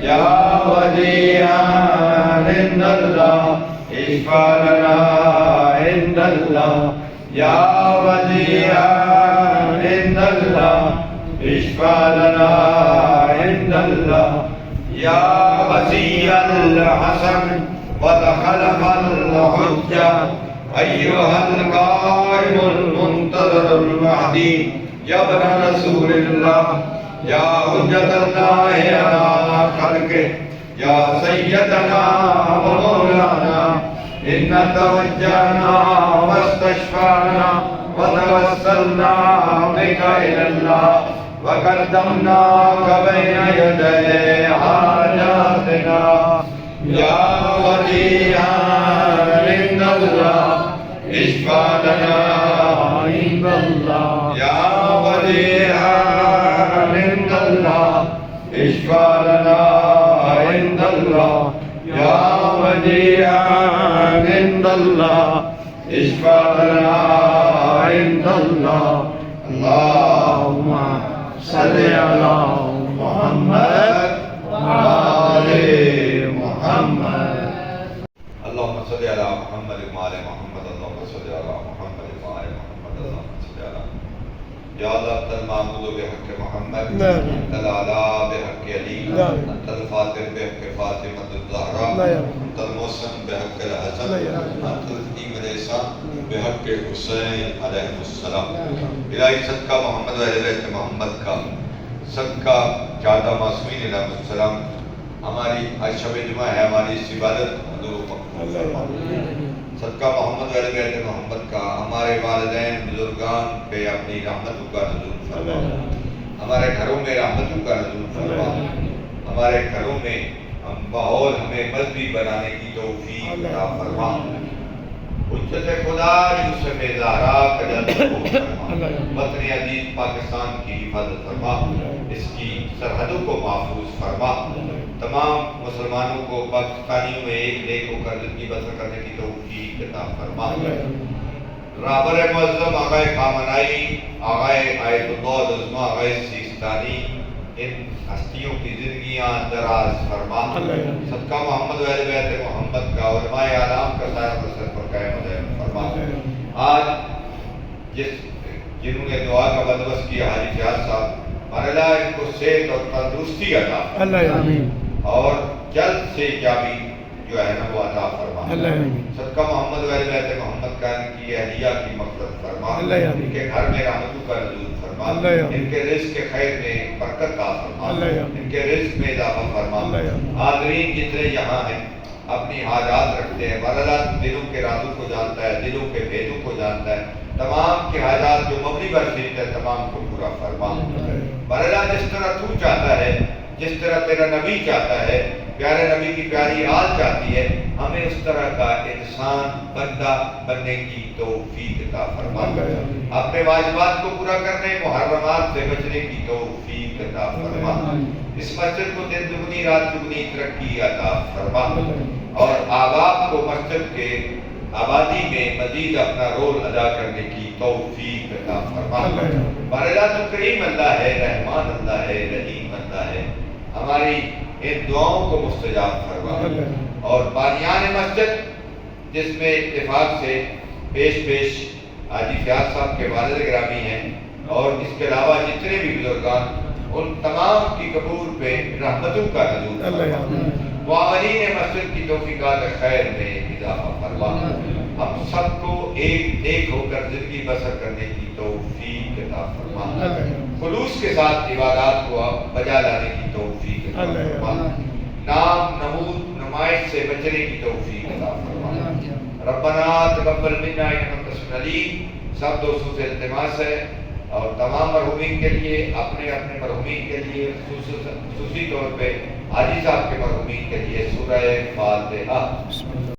یا وجیہا عند اللہ اشفع لنا عند اللہ یا وجیہا عند اللہ اشفع لنا عند اللہ یا وسیع الحسن ودخلف الحجہ ایہا القائم المنتظر المہدی یا ابن رسول اللہ یا حجت اللہ علی خلقہ یا سیدنا و مولانا ان توجہنا واستشفعنا وتوسلنا بک الی اللہ وقدمناک بین یدی حاجاتنا یا وجیہا عند اللہ اشفع لنا عند اللہ یا وجیہا عند اللہ اشفع لنا عند اللہ یا وجیہا عند اللہ اشفع لنا عند اللہ اللہم صلی علی محمد وآل محمد اللہم صلی علی محمد وآل محمد اللہم صلی علی محمد وآل محمد اللہم صلی علی یا اللہ انت المعبود بحق محمد انت العلا بحق علی انت الفاتح بحق فاطمۃ الزہرا انت المحسن بحق الحسن انت الحکیم الحسان بحق حسین علیہ السلام الہی صدقہ محمد و اہل بیت محمد کا صدقہ جادہ معصومین علیہ السلام ہماری آج شب جمعہ ہے ہماری اس عبادت حضور صدقہ محمد و اہل بیت محمد کا ہمارے والدین بزرگان پہ اپنی رحمتوں کا نزول فرما ہمارے گھروں میں رحمتوں کا نزول فرما ہمارے گھروں میں ماحول ہمیں مذہبی بنانے کی توفیق عطا فرما حجت خدا یوسف زہرا کا جلد کو فرما وطن عزیز پاکستان کی حفاظت فرما اس کی سرحدوں کو محفوظ فرما تمام مسلمانوں کو پاکستانیوں میں ایک نیک ہو کر زندگی بسر کرنے کی توفیق عطا فرما رابر معظم آقا خامنائی آقا آیت اللہ العظمہ آقا سیستانی ان ہستیوں کی زندگیاں دراز فرما صدقہ محمد و اہل بیت محمد کا علماء اعلام کا سایہ بسر پر قائم و دائم فرما آج جنہوں نے دعا کا بندوبست کیا حاجی فیاض صاحب اللہ ان کو صحت اور تندرستی عطا اور جلد سے جابی جو ہے نا وہ عطا فرما صدقہ محمد و اہل بیت محمد کا ان کی اہلیہ کی مغفرت فرما ان کے گھر میں رحمتوں کا نزول فرما ان کے رزق کے خیر میں برکت عطا فرما ان کے رزق میں اضافہ فرما حاضرین جتنے یہاں ہیں اپنی حاجات رکھتے ہیں اللہ دلوں کے رازوں کو جانتا ہے دلوں کے بھیدوں کو جانتا ہے تمام کی حاجات جو مبنی پر شریف ہے تمام کو پورا فرما اللہ جس طرح تو چاہتا ہے جس طرح تیرا نبی چاہتا ہے پیارے نبی کی پیاری آل چاہتی ہے ہمیں اس طرح کا انسان بندہ بننے کی توفیق عطا فرما اپنے واجبات کو پورا کرنے محرمات سے بچنے کی توفیق عطا فرما اس مسجد کو دن دگنی رات دگنی ترقی عطا فرما اور آباد کو مسجد کے آبادی میں مزید اپنا رول ادا کرنے کی توفیق عطا فرما اللہ تو کریم اللہ ہے رحمان اللہ ہے رحیم اللہ ہے ہماری ان دعاؤں کو مستجاب فرما اور بانیان مسجد جس میں اتفاق سے پیش حاجی فیاض صاحب کے والد گرامی ہیں اور اس کے علاوہ جتنے بھی بزرگان ان تمام کی قبول پہ رحمتوں کا نزول فرما معاونین مسجد کی توفیقات خیر میں اضافہ فرما ہم سب کو ایک ہو کر زندگی بسر کرنے کی توفیق عطا فرما خلوص کے ساتھ عبادات کو بجا لانے کی توفیق عطا فرما نام نمود نمائش سے بچنے کی توفیق عطا فرما ربنا تقبل منا انک انت السمیع العلیم سب دوستوں سے التماس ہے اور تمام مرحومین کے لیے اپنے مرحومین کے لیے خصوصی طور پہ حاجی صاحب کے مرحومین کے لیے سورہ فاتحہ